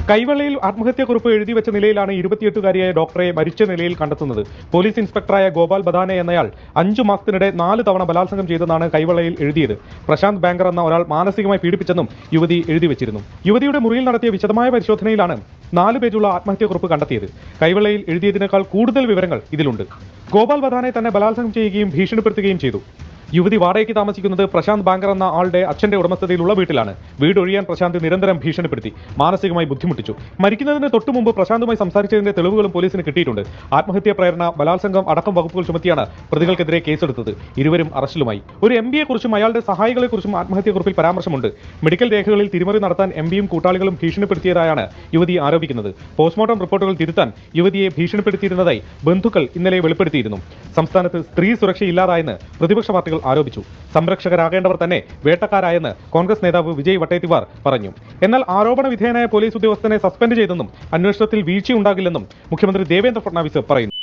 കൈവെള്ളയിൽ ആത്മഹത്യാക്കുറിപ്പ് എഴുതി വെച്ച നിലയിലാണ് 28-കാരിയായ ഡോക്ടറെ മരിച്ച നിലയിൽ കണ്ടെത്തുന്നത്. പോലീസ് ഇൻസ്പെക്ടറായ ഗോപാൽ ബദാനെ എന്നയാൾ 5 മാസത്തിനിടെ 4 തവണ ബലാത്സംഗം ചെയ്തെന്നാണ് കൈവെള്ളയിൽ എഴുതിയത്. പ്രശാന്ത് ബാങ്കർ എന്ന ഒരാൾ മാനസികമായി പീഡിപ്പിച്ചെന്നും യുവതി എഴുതി വെച്ചിരുന്നു. യുവതിയുടെ മുറിയിൽ നടത്തിയ വിശദമായ പരിശോധനയിലാണ് 4 പേജുള്ള ആത്മഹത്യാക്കുറിപ്പ് കണ്ടെത്തിയത്. കൈവെള്ളയിൽ എഴുതിയതിനേക്കാൾ കൂടുതൽ വിവരങ്ങൾ ഇതിലുണ്ട്. ഗോപാൽ ബദാനെ തന്നെ ബലാത്സംഗം ചെയ്യുകയും ഭീഷണിപ്പെടുത്തുകയും ചെയ്തു. യുവതി വാടകയ്ക്ക് താമസിക്കുന്നത് പ്രശാന്ത് ബാങ്കർ എന്ന ആളുടെ അച്ഛന്റെ ഉടമസ്ഥതയിലുള്ള വീട്ടിലാണ്. വീട് ഒഴിയാൻ പ്രശാന്ത് നിരന്തരം ഭീഷണിപ്പെടുത്തി, മാനസികമായി ബുദ്ധിമുട്ടിച്ചു. മരിക്കുന്നതിന് തൊട്ടുമുമ്പ് പ്രശാന്തുമായി സംസാരിച്ചതിന്റെ തെളിവുകളും പോലീസിന് കിട്ടിയിട്ടുണ്ട്. ആത്മഹത്യാ പ്രേരണ, ബലാത്സംഗം അടക്കം വകുപ്പുകൾ ചുമത്തിയാണ് പ്രതികൾക്കെതിരെ കേസെടുത്തത്. ഇരുവരും അറസ്റ്റിലുമായി. ഒരു MBയെ കുറിച്ചും അയാളുടെ സഹായികളെക്കുറിച്ചും ആത്മഹത്യാക്കുറിപ്പിൽ പരാമർശമുണ്ട്. മെഡിക്കൽ രേഖകളിൽ തിരിമറി നടത്താൻ MBയും കൂട്ടാളികളും ഭീഷണിപ്പെടുത്തിയതായാണ് യുവതി ആരോപിക്കുന്നത്. പോസ്റ്റ്മോർട്ടം റിപ്പോർട്ടുകൾ തിരുത്താൻ യുവതിയെ ഭീഷണിപ്പെടുത്തിയിരുന്നതായി ബന്ധുക്കൾ ഇന്നലെ വെളിപ്പെടുത്തിയിരുന്നു. സംസ്ഥാനത്ത് സ്ത്രീ സുരക്ഷയില്ലാതായെന്ന് പ്രതിപക്ഷ പാർട്ടികൾ ആരോപിച്ചു. സംരക്ഷകരാകേണ്ടവർ തന്നെ വേട്ടക്കാരായെന്ന് കോൺഗ്രസ് നേതാവ് വിജയ് വട്ടേത്തിവാർ പറഞ്ഞു. എന്നാൽ ആരോപണ വിധേയനായ പോലീസ് ഉദ്യോഗസ്ഥനെ സസ്പെൻഡ് ചെയ്തെന്നും അന്വേഷണത്തിൽ വീഴ്ചയുണ്ടാകില്ലെന്നും മുഖ്യമന്ത്രി ദേവേന്ദ്ര ഫട്നാവിസ് പറയുന്നു.